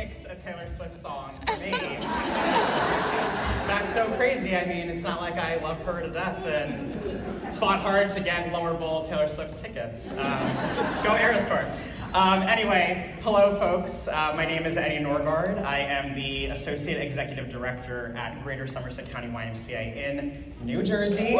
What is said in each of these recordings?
picked a Taylor Swift song for me. That's so crazy. I mean, it's not like I love her to death and fought hard to get lower bowl Taylor Swift tickets. Go Eras Tour. Anyway, hello folks. My name is Eddie Norgard. I am the Associate Executive Director at Greater Somerset County YMCA in New Jersey.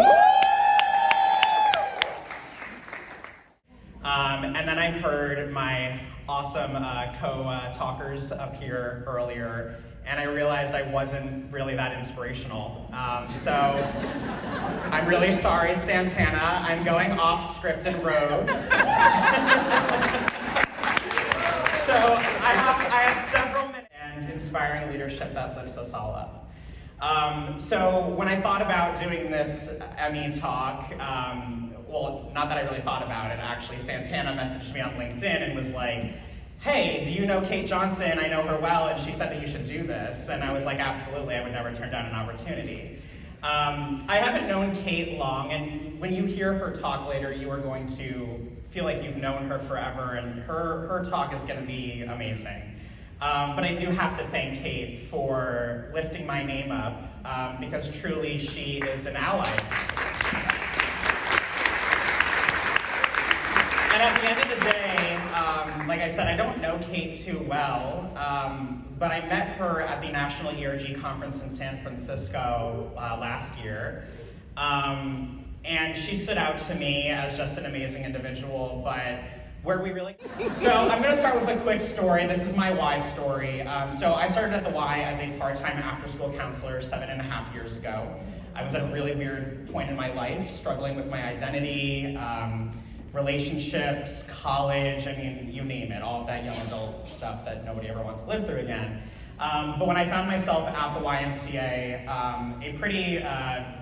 And then I heard my awesome co-talkers up here earlier, and I realized I wasn't really that inspirational. So I'm really sorry, Santana. I'm going off script and road. So I have several minutes and inspiring leadership that lifts us all up. So when I thought about doing this Emmy talk, well, not that I really thought about it, actually, Santana messaged me on LinkedIn and was like, hey, do you know Kate Johnson? I know her well, and she said that you should do this. And I was like, absolutely, I would never turn down an opportunity. I haven't known Kate long, and when you hear her talk later, you are going to feel like you've known her forever, and her talk is going to be amazing. But I do have to thank Kate for lifting my name up, because truly she is an ally. And at the end of the day, like I said, I don't know Kate too well, but I met her at the National ERG Conference in San Francisco last year. And she stood out to me as just an amazing individual, but where we really... So I'm going to start with a quick story. This is my Y story. So I started at the Y as a part-time after-school counselor 7.5 years ago. I was at a really weird point in my life, struggling with my identity, relationships, college, I mean, you name it, all of that young adult stuff that nobody ever wants to live through again. But when I found myself at the YMCA, a pretty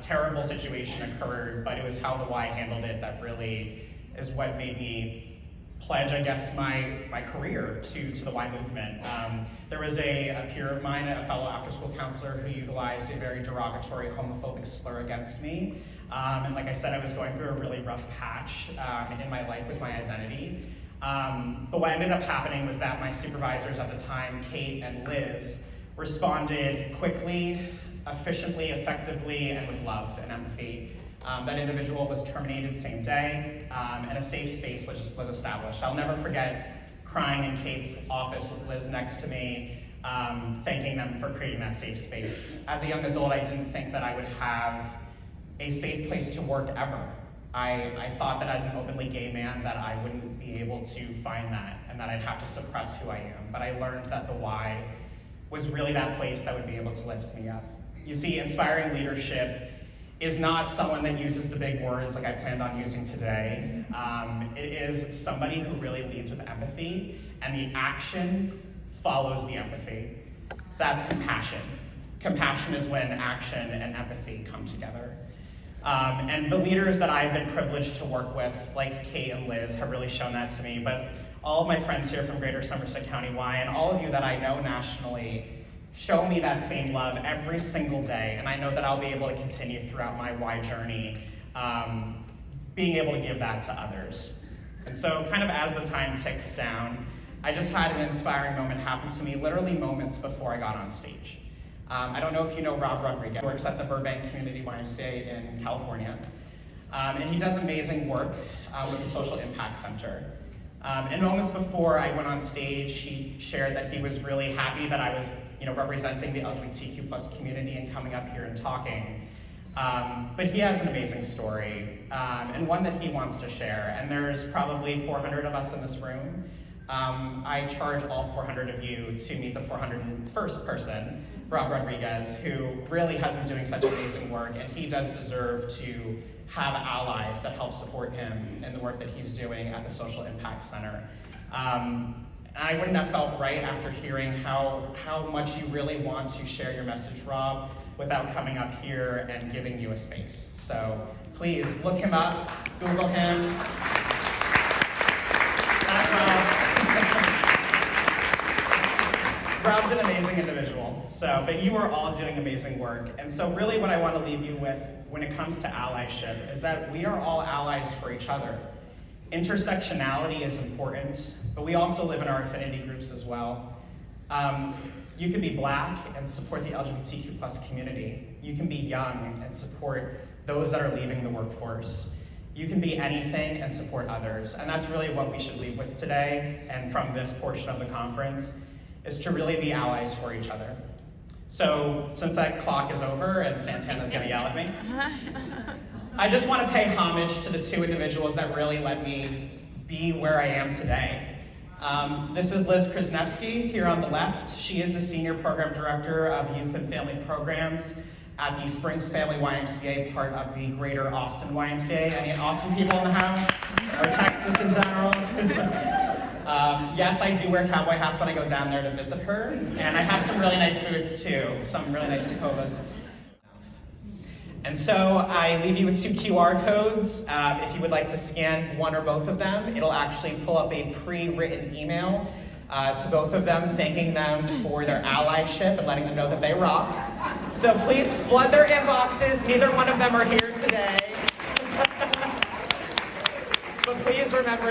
terrible situation occurred, but it was how the Y handled it that really is what made me pledge, I guess, my career to the Y movement. There was a peer of mine, a fellow after-school counselor, who utilized a very derogatory homophobic slur against me. And like I said, I was going through a really rough patch in my life with my identity. But what ended up happening was that my supervisors at the time, Kate and Liz, responded quickly, efficiently, effectively, and with love and empathy. That individual was terminated same day, and a safe space was established. I'll never forget crying in Kate's office with Liz next to me, thanking them for creating that safe space. As a young adult, I didn't think that I would have a safe place to work ever. I thought that as an openly gay man that I wouldn't be able to find that and that I'd have to suppress who I am. But I learned that the Y was really that place that would be able to lift me up. You see, inspiring leadership is not someone that uses the big words like I planned on using today. It is somebody who really leads with empathy, and the action follows the empathy. That's compassion. Compassion is when action and empathy come together. And the leaders that I've been privileged to work with, like Kate and Liz, have really shown that to me. But all of my friends here from Greater Somerset County Y, and all of you that I know nationally, show me that same love every single day. And I know that I'll be able to continue throughout my Y journey, being able to give that to others. And so kind of as the time ticks down, I just had an inspiring moment happen to me literally moments before I got on stage. I don't know if you know Rob Rodriguez. He works at the Burbank Community YMCA in California. And he does amazing work with the Social Impact Center. And moments before I went on stage, he shared that he was really happy that I was representing the LGBTQ+ community and coming up here and talking. But he has an amazing story, and one that he wants to share. And there's probably 400 of us in this room. I charge all 400 of you to meet the 401st person, Rob Rodriguez, who really has been doing such amazing work, and he does deserve to have allies that help support him in the work that he's doing at the Social Impact Center. I wouldn't have felt right after hearing how much you really want to share your message, Rob, without coming up here and giving you a space. So please look him up, Google him. Rob's an amazing individual, but you are all doing amazing work. And so really what I want to leave you with when it comes to allyship is that we are all allies for each other. Intersectionality is important, but we also live in our affinity groups as well. You can be Black and support the LGBTQ plus community. You can be young and support those that are leaving the workforce. You can be anything and support others. And that's really what we should leave with today, and from this portion of the conference, is to really be allies for each other. So since that clock is over and Santana's gonna yell at me, I just want to pay homage to the two individuals that really let me be where I am today. This is Liz Krasnevsky here on the left. She is the Senior Program Director of Youth and Family Programs at the Springs Family YMCA, part of the Greater Austin YMCA. Any Austin people in the house? Or Texas in general? Yes, I do wear cowboy hats when I go down there to visit her. And I have some really nice boots too, some really nice Tacovas. And so I leave you with 2 QR codes. If you would like to scan one or both of them, it'll actually pull up a pre-written email to both of them, thanking them for their allyship and letting them know that they rock. So please flood their inboxes. Neither one of them are here today. But please remember